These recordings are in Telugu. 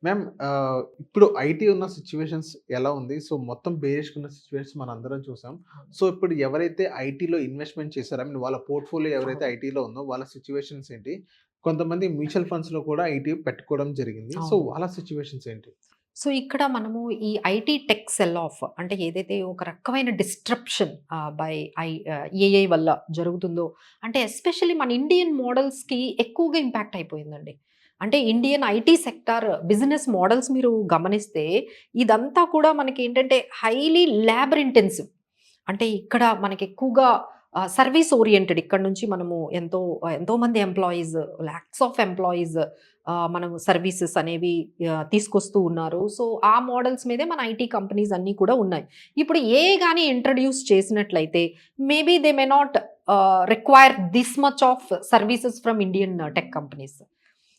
మ్యామ్ ఇప్పుడు ఐటీ ఉన్న సిట్యుయేషన్స్ ఎలా ఉంది? సో, మొత్తం బేరిష్‌గున్న సిట్యుయేషన్స్ మనందరం చూసాం. సో, ఇప్పుడు ఎవరైతే ఐటీలో ఇన్వెస్ట్‌మెంట్ చేసారో ఐ మీన్ వాళ్ళ పోర్ట్‌ఫోలియో ఎవరైతే అవును. ఐటీలో ఉందో వాళ్ళ సిట్యుయేషన్స్ ఏంటి? కొంతమంది మ్యూచువల్ ఫండ్స్‌లో కూడా ఐటీ పెట్టుకోవడం జరిగింది. సో, అవును. వాళ్ళ సిట్యుయేషన్స్ ఏంటి? సో, ఇక్కడ మనము ఈ ఐటీ టెక్ సెల్ ఆఫ్ అంటే ఏదైతే ఒక రకమైన డిస్ట్రప్షన్ బై ఏఐ వల్ల జరుగుతుందో, అంటే ఎస్పెషల్లీ మన ఇండియన్ మోడల్స్‌కి ఎక్కువగా ఇంపాక్ట్ అయిపోయిందండి. అంటే Indian IT sector business models మీరు గమనిస్తే ఇదంతా కూడా మనకేంటంటే హైలీ లేబర్ ఇంటెన్సివ్. అంటే ఇక్కడ మనకెక్కువగా సర్వీస్ ఓరియెంటెడ్ ఇక్కడ నుంచి మనము ఎంతోమంది ఎంప్లాయీస్, లాక్స్ ఆఫ్ ఎంప్లాయీస్ మనం సర్వీసెస్ అనేవి తీసుకొస్తూ ఉన్నారు. సో, ఆ మోడల్స్ మీదే మన ఐటీ కంపెనీస్ అన్నీ కూడా ఉన్నాయి. ఇప్పుడు ఏఐ గాని ఇంట్రొడ్యూస్ చేసినట్లయితే maybe they may not require this much of services from Indian tech companies.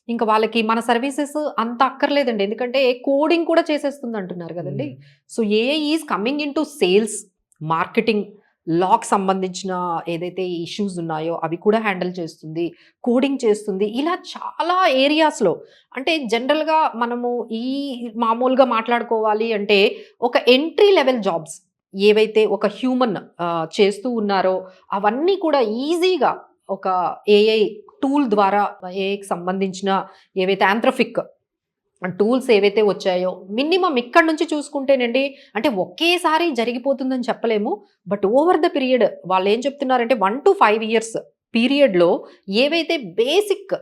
ఇంక వాళ్ళకి మన సర్వీసెస్ అంత అక్కర్లేదండి. ఎందుకంటే కోడింగ్ కూడా చేసేస్తుంది అంటున్నారు గదండీ! Hmm. So, AI is coming into sales, marketing, లాకి సంబంధించిన ఏదైతే ఇష్యూస్ ఉన్నాయో అవి కూడా హ్యాండిల్ చేస్తుంది. కోడింగ్ చేస్తుంది. ఇలా చాలా ఏరియాస్‌లో అంటే జనరల్‌గా మనము ఈ మామూలుగా మాట్లాడుకోవాలి అంటే ఒక ఎంట్రీ లెవెల్ జాబ్స్ ఏవైతే ఒక హ్యూమన్ చేస్తూ ఉన్నారో అవన్నీ కూడా ఈజీగా ఒక ఏఐ టూల్ ద్వారా ఏఐకి సంబంధించిన ఏవైతే ఆంథ్రోఫిక్ టూల్స్ ఏవైతే వచ్చాయో మినిమమ్ ఇక్కడి నుంచి చూసుకుంటేనండి అంటే ఒకేసారి జరిగిపోతుందని చెప్పలేము. బట్ ఓవర్ ద పీరియడ్ వాళ్ళేం చెప్తున్నారంటే 1-5 ఇయర్స్ పీరియడ్‌లో ఏవైతే బేసిక్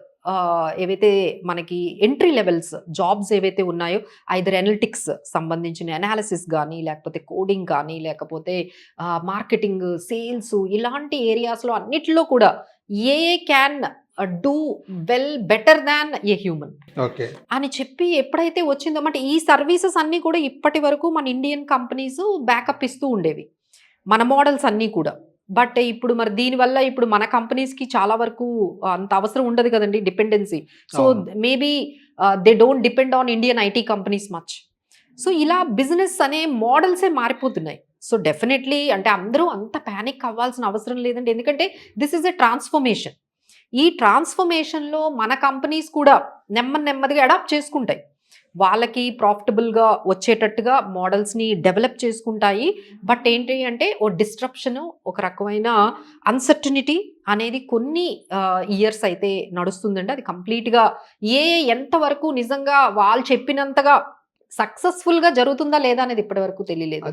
ఏవైతే మనకి ఎంట్రీ లెవెల్స్ జాబ్స్ ఏవైతే ఉన్నాయో ఐదర్ అనలిటిక్స్ సంబంధించిన అనాలిసిస్ గానీ, లేకపోతే కోడింగ్ కానీ, లేకపోతే మార్కెటింగ్, సేల్స్ ఇలాంటి ఏరియాస్‌లో అన్నిటిలో కూడా AI can do well better than a human. Okay. అని చెప్పి ఎప్పుడైతే వచ్చిందో అంటే ఈ సర్వీసెస్ అన్నీ కూడా ఇప్పటి వరకు మన ఇండియన్ కంపెనీస్ బ్యాకప్ ఇస్తూ ఉండేవి. మన మోడల్స్ అన్నీ కూడా. బట్ ఇప్పుడు మరి దీనివల్ల ఇప్పుడు మన కంపెనీస్‌కి చాలా వరకు అంత అవసరం ఉండదు కదండీ డిపెండెన్సీ. సో, అవును. Maybe they don't depend on Indian IT companies much. So, ఇలా బిజినెస్ అనే మోడల్సే మారిపోతున్నాయి. సో, డెఫినైట్‌లీ అంటే అందరూ అంత పానిక్ అవ్వాల్సిన అవసరం లేదండి. ఎందుకంటే దిస్ ఈస్ ఎ ట్రాన్స్‌ఫర్మేషన్. ఈ ట్రాన్స్‌ఫర్మేషన్‌లో మన కంపెనీస్ కూడా నెమ్మదిగా అడాప్ట్ చేసుకుంటాయి. వాళ్ళకి ప్రాఫిటబుల్‌గా వచ్చేటట్టుగా మోడల్స్‌ని డెవలప్ చేసుకుంటాయి. బట్ ఏంటి అంటే ఓ డిస్ట్రప్షను, ఒక రకమైన అన్‌సర్టెనిటీ అనేది కొన్ని ఇయర్స్ అయితే నడుస్తుందండి. అది కంప్లీట్‌గా ఏఐ ఎంతవరకు నిజంగా వాళ్ళు చెప్పినంతగా సక్సెస్‌ఫుల్‌గా జరుగుతుందా లేదా అనేది ఇప్పటి వరకు తెలియలేదు.